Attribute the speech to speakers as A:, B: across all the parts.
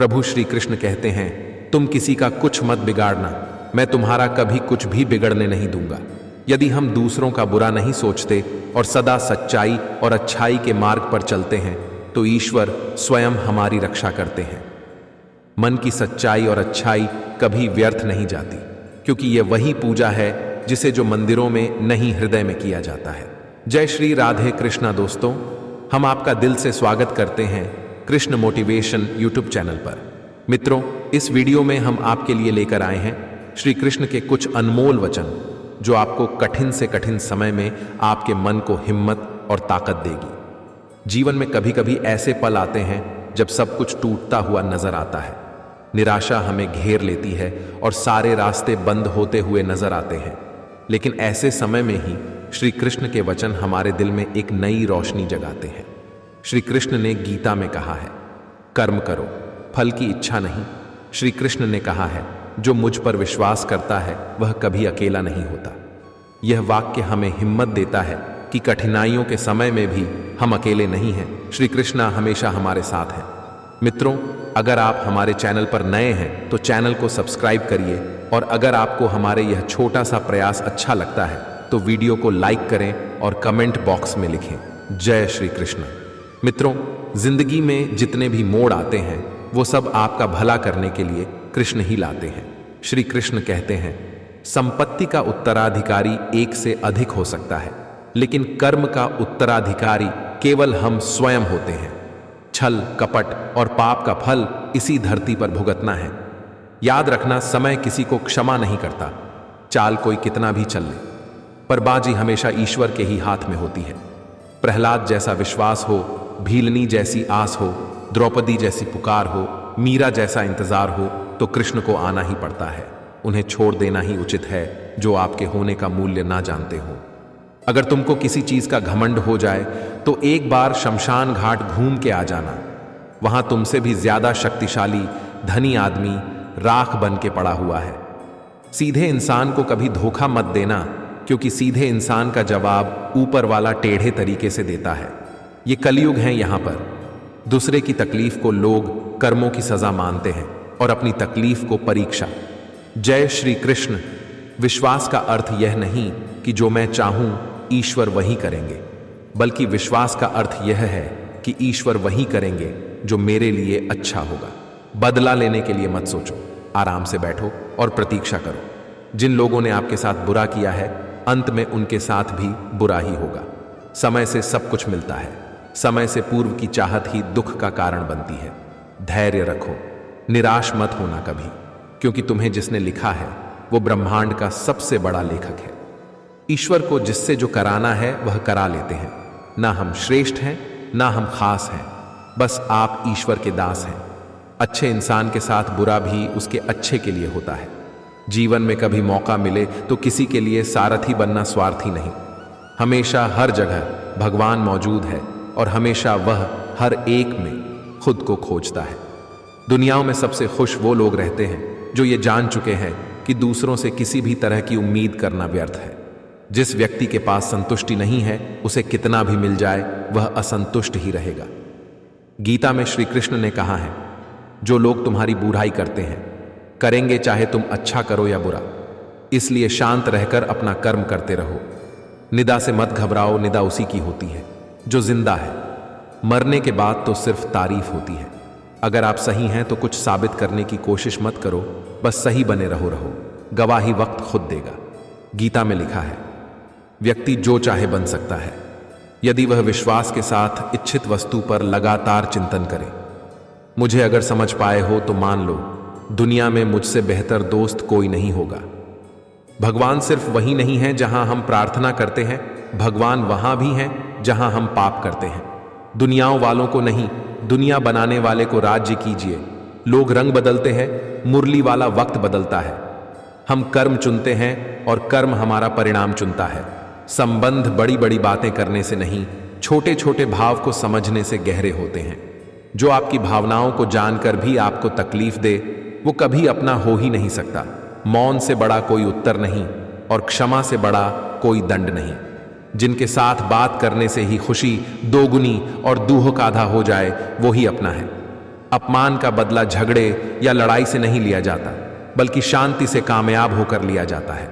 A: प्रभु श्री कृष्ण कहते हैं, तुम किसी का कुछ मत बिगाड़ना, मैं तुम्हारा कभी कुछ भी बिगड़ने नहीं दूंगा। यदि हम दूसरों का बुरा नहीं सोचते और सदा सच्चाई और अच्छाई के मार्ग पर चलते हैं तो ईश्वर स्वयं हमारी रक्षा करते हैं। मन की सच्चाई और अच्छाई कभी व्यर्थ नहीं जाती, क्योंकि यह वही पूजा है जिसे जो मंदिरों में नहीं हृदय में किया जाता है। जय श्री राधे कृष्णा। दोस्तों, हम आपका दिल से स्वागत करते हैं कृष्ण मोटिवेशन यूट्यूब चैनल पर। मित्रों, इस वीडियो में हम आपके लिए लेकर आए हैं श्री कृष्ण के कुछ अनमोल वचन जो आपको कठिन से कठिन समय में आपके मन को हिम्मत और ताकत देगी। जीवन में कभी कभी ऐसे पल आते हैं जब सब कुछ टूटता हुआ नजर आता है, निराशा हमें घेर लेती है और सारे रास्ते बंद होते हुए नजर आते हैं। लेकिन ऐसे समय में ही श्री कृष्ण के वचन हमारे दिल में एक नई रोशनी जगाते हैं। श्री कृष्ण ने गीता में कहा है, कर्म करो, फल की इच्छा नहीं। श्री कृष्ण ने कहा है, जो मुझ पर विश्वास करता है वह कभी अकेला नहीं होता। यह वाक्य हमें हिम्मत देता है कि कठिनाइयों के समय में भी हम अकेले नहीं हैं। श्री कृष्ण हमेशा हमारे साथ हैं। मित्रों, अगर आप हमारे चैनल पर नए हैं तो चैनल को सब्सक्राइब करिए, और अगर आपको हमारे यह छोटा सा प्रयास अच्छा लगता है तो वीडियो को लाइक करें और कमेंट बॉक्स में लिखें, जय श्री कृष्ण। मित्रों, जिंदगी में जितने भी मोड़ आते हैं वो सब आपका भला करने के लिए कृष्ण ही लाते हैं। श्री कृष्ण कहते हैं, संपत्ति का उत्तराधिकारी एक से अधिक हो सकता है, लेकिन कर्म का उत्तराधिकारी केवल हम स्वयं होते हैं। छल, कपट और पाप का फल इसी धरती पर भुगतना है। याद रखना, समय किसी को क्षमा नहीं करता, चाल कोई कितना भी चल ले, पर बाजी हमेशा ईश्वर के ही हाथ में होती है। प्रहलाद जैसा विश्वास हो, भीलनी जैसी आस हो, द्रौपदी जैसी पुकार हो, मीरा जैसा इंतजार हो तो कृष्ण को आना ही पड़ता है। उन्हें छोड़ देना ही उचित है जो आपके होने का मूल्य ना जानते हो। अगर तुमको किसी चीज का घमंड हो जाए तो एक बार शमशान घाट घूम के आ जाना। वहां तुमसे भी ज्यादा शक्तिशाली धनी आदमी राख बन के पड़ा हुआ है। सीधे इंसान को कभी धोखा मत देना, क्योंकि सीधे इंसान का जवाब ऊपर वाला टेढ़े तरीके से देता है। ये कलयुग है। यहाँ पर दूसरे की तकलीफ को लोग कर्मों की सजा मानते हैं और अपनी तकलीफ को परीक्षा। जय श्री कृष्ण। विश्वास का अर्थ यह नहीं कि जो मैं चाहूं ईश्वर वही करेंगे, बल्कि विश्वास का अर्थ यह है कि ईश्वर वही करेंगे जो मेरे लिए अच्छा होगा। बदला लेने के लिए मत सोचो, आराम से बैठो और प्रतीक्षा करो। जिन लोगों ने आपके साथ बुरा किया है, अंत में उनके साथ भी बुरा ही होगा। समय से सब कुछ मिलता है। समय से पूर्व की चाहत ही दुख का कारण बनती है। धैर्य रखो, निराश मत होना कभी, क्योंकि तुम्हें जिसने लिखा है वो ब्रह्मांड का सबसे बड़ा लेखक है। ईश्वर को जिससे जो कराना है वह करा लेते हैं। ना हम श्रेष्ठ हैं, ना हम खास हैं, बस आप ईश्वर के दास हैं। अच्छे इंसान के साथ बुरा भी उसके अच्छे के लिए होता है। जीवन में कभी मौका मिले तो किसी के लिए सारथी बनना स्वार्थी नहीं। हमेशा हर जगह भगवान मौजूद है और हमेशा वह हर एक में खुद को खोजता है। दुनियाओं में सबसे खुश वो लोग रहते हैं जो ये जान चुके हैं कि दूसरों से किसी भी तरह की उम्मीद करना व्यर्थ है। जिस व्यक्ति के पास संतुष्टि नहीं है, उसे कितना भी मिल जाए वह असंतुष्ट ही रहेगा। गीता में श्री कृष्ण ने कहा है, जो लोग तुम्हारी बुराई करते हैं करेंगे चाहे तुम अच्छा करो या बुरा, इसलिए शांत रहकर अपना कर्म करते रहो। निदा से मत घबराओ, निदा उसी की होती है जो जिंदा है। मरने के बाद तो सिर्फ तारीफ होती है। अगर आप सही हैं तो कुछ साबित करने की कोशिश मत करो, बस सही बने रहो। गवाही वक्त खुद देगा। गीता में लिखा है, व्यक्ति जो चाहे बन सकता है यदि वह विश्वास के साथ इच्छित वस्तु पर लगातार चिंतन करे। मुझे अगर समझ पाए हो तो मान लो, दुनिया में मुझसे बेहतर दोस्त कोई नहीं होगा। भगवान सिर्फ वही नहीं है जहां हम प्रार्थना करते हैं, भगवान वहां भी हैं जहां हम पाप करते हैं। दुनियाओं वालों को नहीं, दुनिया बनाने वाले को राज्य कीजिए। लोग रंग बदलते हैं, मुरली वाला वक्त बदलता है। हम कर्म चुनते हैं और कर्म हमारा परिणाम चुनता है। संबंध बड़ी बड़ी बातें करने से नहीं, छोटे छोटे भाव को समझने से गहरे होते हैं। जो आपकी भावनाओं को जानकर भी आपको तकलीफ दे, वो कभी अपना हो ही नहीं सकता। मौन से बड़ा कोई उत्तर नहीं और क्षमा से बड़ा कोई दंड नहीं। जिनके साथ बात करने से ही खुशी दोगुनी और दूह काधा हो जाए, वो ही अपना है। अपमान का बदला झगड़े या लड़ाई से नहीं लिया जाता, बल्कि शांति से कामयाब होकर लिया जाता है।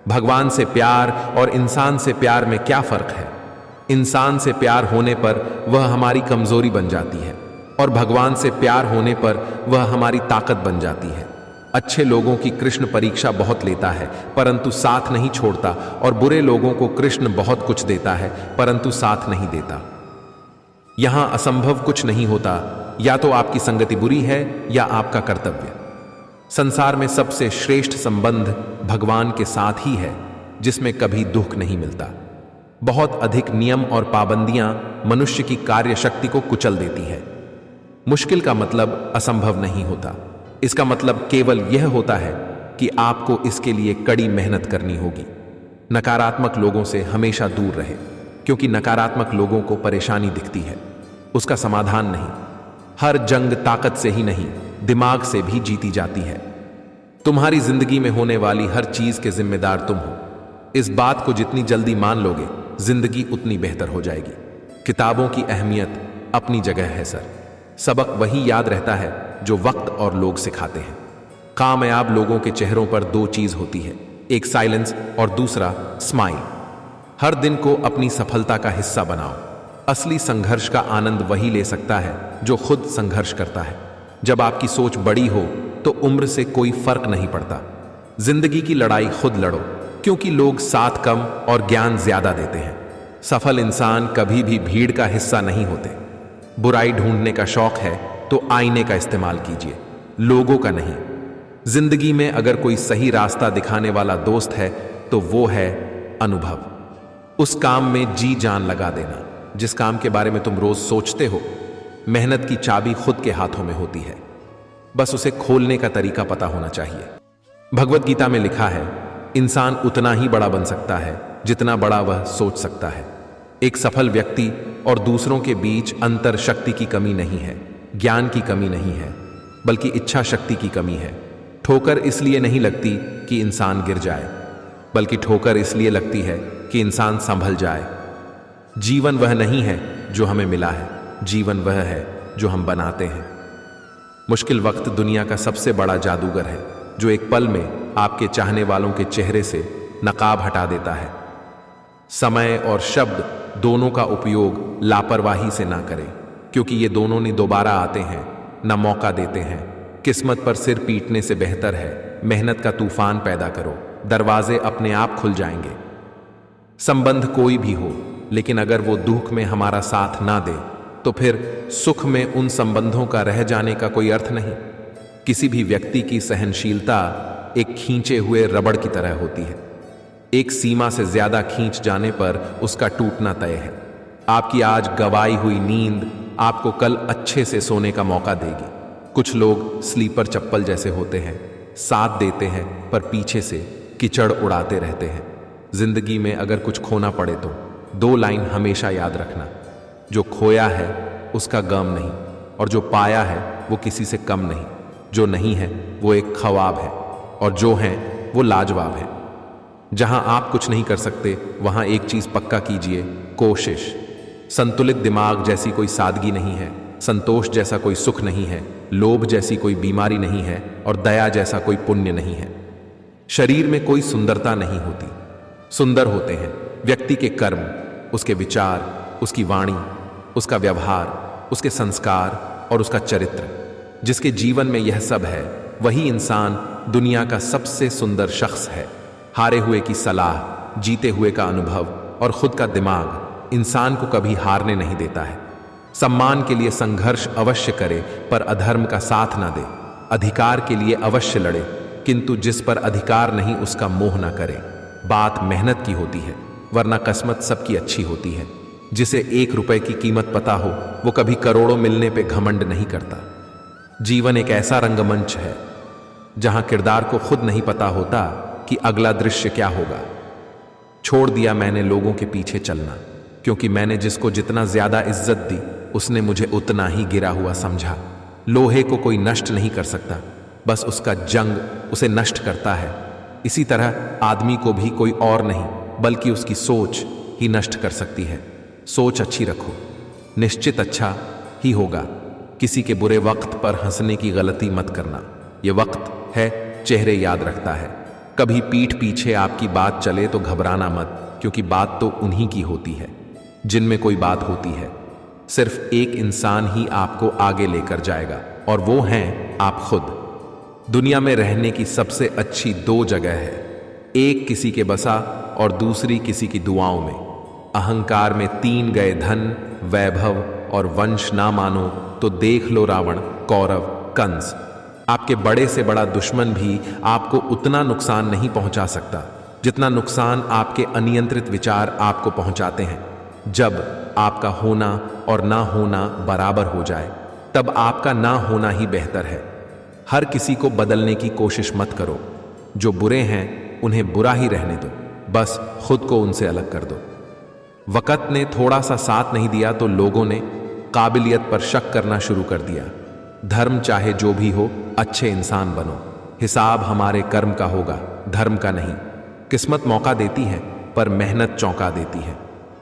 A: भगवान से प्यार और इंसान से प्यार में क्या फर्क है? इंसान से प्यार होने पर वह हमारी कमजोरी बन जाती है और भगवान से प्यार होने पर वह हमारी ताकत बन जाती है। अच्छे लोगों की कृष्ण परीक्षा बहुत लेता है परंतु साथ नहीं छोड़ता, और बुरे लोगों को कृष्ण बहुत कुछ देता है परंतु साथ नहीं देता। यहां असंभव कुछ नहीं होता, या तो आपकी संगति बुरी है या आपका कर्तव्य। संसार में सबसे श्रेष्ठ संबंध भगवान के साथ ही है, जिसमें कभी दुख नहीं मिलता। बहुत अधिक नियम और पाबंदियां मनुष्य की कार्य शक्ति को कुचल देती है। मुश्किल का मतलब असंभव नहीं होता, इसका मतलब केवल यह होता है कि आपको इसके लिए कड़ी मेहनत करनी होगी। नकारात्मक लोगों से हमेशा दूर रहे, क्योंकि नकारात्मक लोगों को परेशानी दिखती है, उसका समाधान नहीं। हर जंग ताकत से ही नहीं, दिमाग से भी जीती जाती है। तुम्हारी जिंदगी में होने वाली हर चीज के जिम्मेदार तुम हो। इस बात को जितनी जल्दी मान लोगे, जिंदगी उतनी बेहतर हो जाएगी। किताबों की अहमियत अपनी जगह है सर, सबक वही याद रहता है जो वक्त और लोग सिखाते हैं। कामयाब लोगों के चेहरों पर दो चीज होती है, एक साइलेंस और दूसरा स्माइल। हर दिन को अपनी सफलता का हिस्सा बनाओ। असली संघर्ष का आनंद वही ले सकता है जो खुद संघर्ष करता है। जब आपकी सोच बड़ी हो तो उम्र से कोई फर्क नहीं पड़ता। जिंदगी की लड़ाई खुद लड़ो, क्योंकि लोग साथ कम और ज्ञान ज्यादा देते हैं। सफल इंसान कभी भी भीड़ का हिस्सा नहीं होते। बुराई ढूंढने का शौक है तो आईने का इस्तेमाल कीजिए, लोगों का नहीं। जिंदगी में अगर कोई सही रास्ता दिखाने वाला दोस्त है तो वो है अनुभव। उस काम में जी जान लगा देना जिस काम के बारे में तुम रोज सोचते हो। मेहनत की चाबी खुद के हाथों में होती है, बस उसे खोलने का तरीका पता होना चाहिए। भगवत गीता में लिखा है, इंसान उतना ही बड़ा बन सकता है जितना बड़ा वह सोच सकता है। एक सफल व्यक्ति और दूसरों के बीच अंतर शक्ति की कमी नहीं है, ज्ञान की कमी नहीं है, बल्कि इच्छा शक्ति की कमी है। ठोकर इसलिए नहीं लगती कि इंसान गिर जाए, बल्कि ठोकर इसलिए लगती है कि इंसान संभल जाए। जीवन वह नहीं है जो हमें मिला है, जीवन वह है जो हम बनाते हैं। मुश्किल वक्त दुनिया का सबसे बड़ा जादूगर है, जो एक पल में आपके चाहने वालों के चेहरे से नकाब हटा देता है। समय और शब्द दोनों का उपयोग लापरवाही से ना करें, क्योंकि ये दोनों नहीं दोबारा आते हैं, ना मौका देते हैं। किस्मत पर सिर पीटने से बेहतर है मेहनत का तूफान पैदा करो, दरवाजे अपने आप खुल जाएंगे। संबंध कोई भी हो, लेकिन अगर वो दुख में हमारा साथ ना दे तो फिर सुख में उन संबंधों का रह जाने का कोई अर्थ नहीं। किसी भी व्यक्ति की सहनशीलता एक खींचे हुए रबड़ की तरह होती है। एक सीमा से ज्यादा खींच जाने पर उसका टूटना तय है। आपकी आज गवाई हुई नींद आपको कल अच्छे से सोने का मौका देगी। कुछ लोग स्लीपर चप्पल जैसे होते हैं, साथ देते हैं पर पीछे से कीचड़ उड़ाते रहते हैं। जिंदगी में अगर कुछ खोना पड़े तो दो लाइन हमेशा याद रखना, जो खोया है उसका गम नहीं, और जो पाया है वो किसी से कम नहीं। जो नहीं है वो एक ख्वाब है, और जो है वो लाजवाब है। जहां आप कुछ नहीं कर सकते वहां एक चीज पक्का कीजिए, कोशिश। संतुलित दिमाग जैसी कोई सादगी नहीं है, संतोष जैसा कोई सुख नहीं है, लोभ जैसी कोई बीमारी नहीं है, और दया जैसा कोई पुण्य नहीं है। शरीर में कोई सुंदरता नहीं होती, सुंदर होते हैं व्यक्ति के कर्म, उसके विचार, उसकी वाणी, उसका व्यवहार, उसके संस्कार और उसका चरित्र। जिसके जीवन में यह सब है वही इंसान दुनिया का सबसे सुंदर शख्स है। हारे हुए की सलाह, जीते हुए का अनुभव और खुद का दिमाग इंसान को कभी हारने नहीं देता है। सम्मान के लिए संघर्ष अवश्य करे पर अधर्म का साथ ना दे। अधिकार के लिए अवश्य लड़े, किंतु जिस पर अधिकार नहीं उसका मोह ना करे। बात मेहनत की होती है, वरना किस्मत सबकी अच्छी होती है। जिसे 1 रुपए की कीमत पता हो वो कभी करोड़ों मिलने पे घमंड नहीं करता। जीवन एक ऐसा रंगमंच है जहां किरदार को खुद नहीं पता होता कि अगला दृश्य क्या होगा। छोड़ दिया मैंने लोगों के पीछे चलना, क्योंकि मैंने जिसको जितना ज्यादा इज्जत दी उसने मुझे उतना ही गिरा हुआ समझा। लोहे को कोई नष्ट नहीं कर सकता, बस उसका जंग उसे नष्ट करता है। इसी तरह आदमी को भी कोई और नहीं बल्कि उसकी सोच ही नष्ट कर सकती है। सोच अच्छी रखो, निश्चित अच्छा ही होगा, किसी के बुरे वक्त पर हंसने की गलती मत करना। ये वक्त है चेहरे याद रखता है। कभी पीठ पीछे आपकी बात चले तो घबराना मत, क्योंकि बात तो उन्हीं की होती है जिनमें कोई बात होती है। सिर्फ एक इंसान ही आपको आगे लेकर जाएगा, और वो हैं आप खुद। दुनिया में रहने की सबसे अच्छी दो जगह है, एक किसी के बसा और दूसरी किसी की दुआओं में। अहंकार में 3 गए धन, वैभव और वंश ना मानो तो देख लो रावण, कौरव, कंस। आपके बड़े से बड़ा दुश्मन भी आपको उतना नुकसान नहीं पहुंचा सकता जितना नुकसान आपके अनियंत्रित विचार आपको पहुंचाते हैं। जब आपका होना और ना होना बराबर हो जाए, तब आपका ना होना ही बेहतर है। हर किसी को बदलने की कोशिश मत करो। जो बुरे हैं उन्हें बुरा ही रहने दो, बस खुद को उनसे अलग कर दो। वक़्त ने थोड़ा सा साथ नहीं दिया तो लोगों ने काबिलियत पर शक करना शुरू कर दिया। धर्म चाहे जो भी हो, अच्छे इंसान बनो। हिसाब हमारे कर्म का होगा, धर्म का नहीं। किस्मत मौका देती है पर मेहनत चौंका देती है।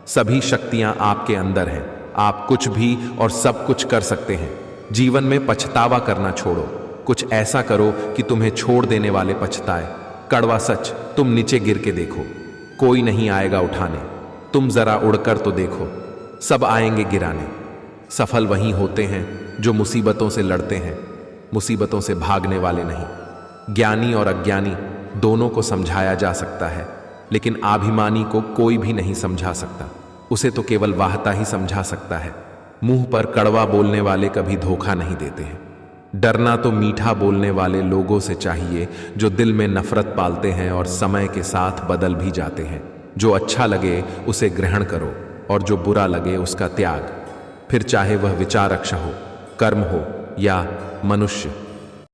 A: सभी शक्तियां आपके अंदर हैं। आप कुछ भी और सब कुछ कर सकते हैं। जीवन में पछतावा करना छोड़ो। कुछ ऐसा करो कि तुम्हें छोड़ देने वाले पछताए। कड़वा सच, तुम नीचे गिर के देखो, कोई नहीं आएगा उठाने। तुम जरा उड़कर तो देखो, सब आएंगे गिराने। सफल वही होते हैं जो मुसीबतों से लड़ते हैं, मुसीबतों से भागने वाले नहीं। ज्ञानी और अज्ञानी दोनों को समझाया जा सकता है, लेकिन अभिमानी को कोई भी नहीं समझा सकता। उसे तो केवल वाहता ही समझा सकता है। मुंह पर कड़वा बोलने वाले कभी धोखा नहीं देते हैं। डरना तो मीठा बोलने वाले लोगों से चाहिए जो दिल में नफरत पालते हैं और समय के साथ बदल भी जाते हैं। जो अच्छा लगे उसे ग्रहण करो और जो बुरा लगे उसका त्याग। फिर चाहे वह विचारक हो, कर्म हो या मनुष्य।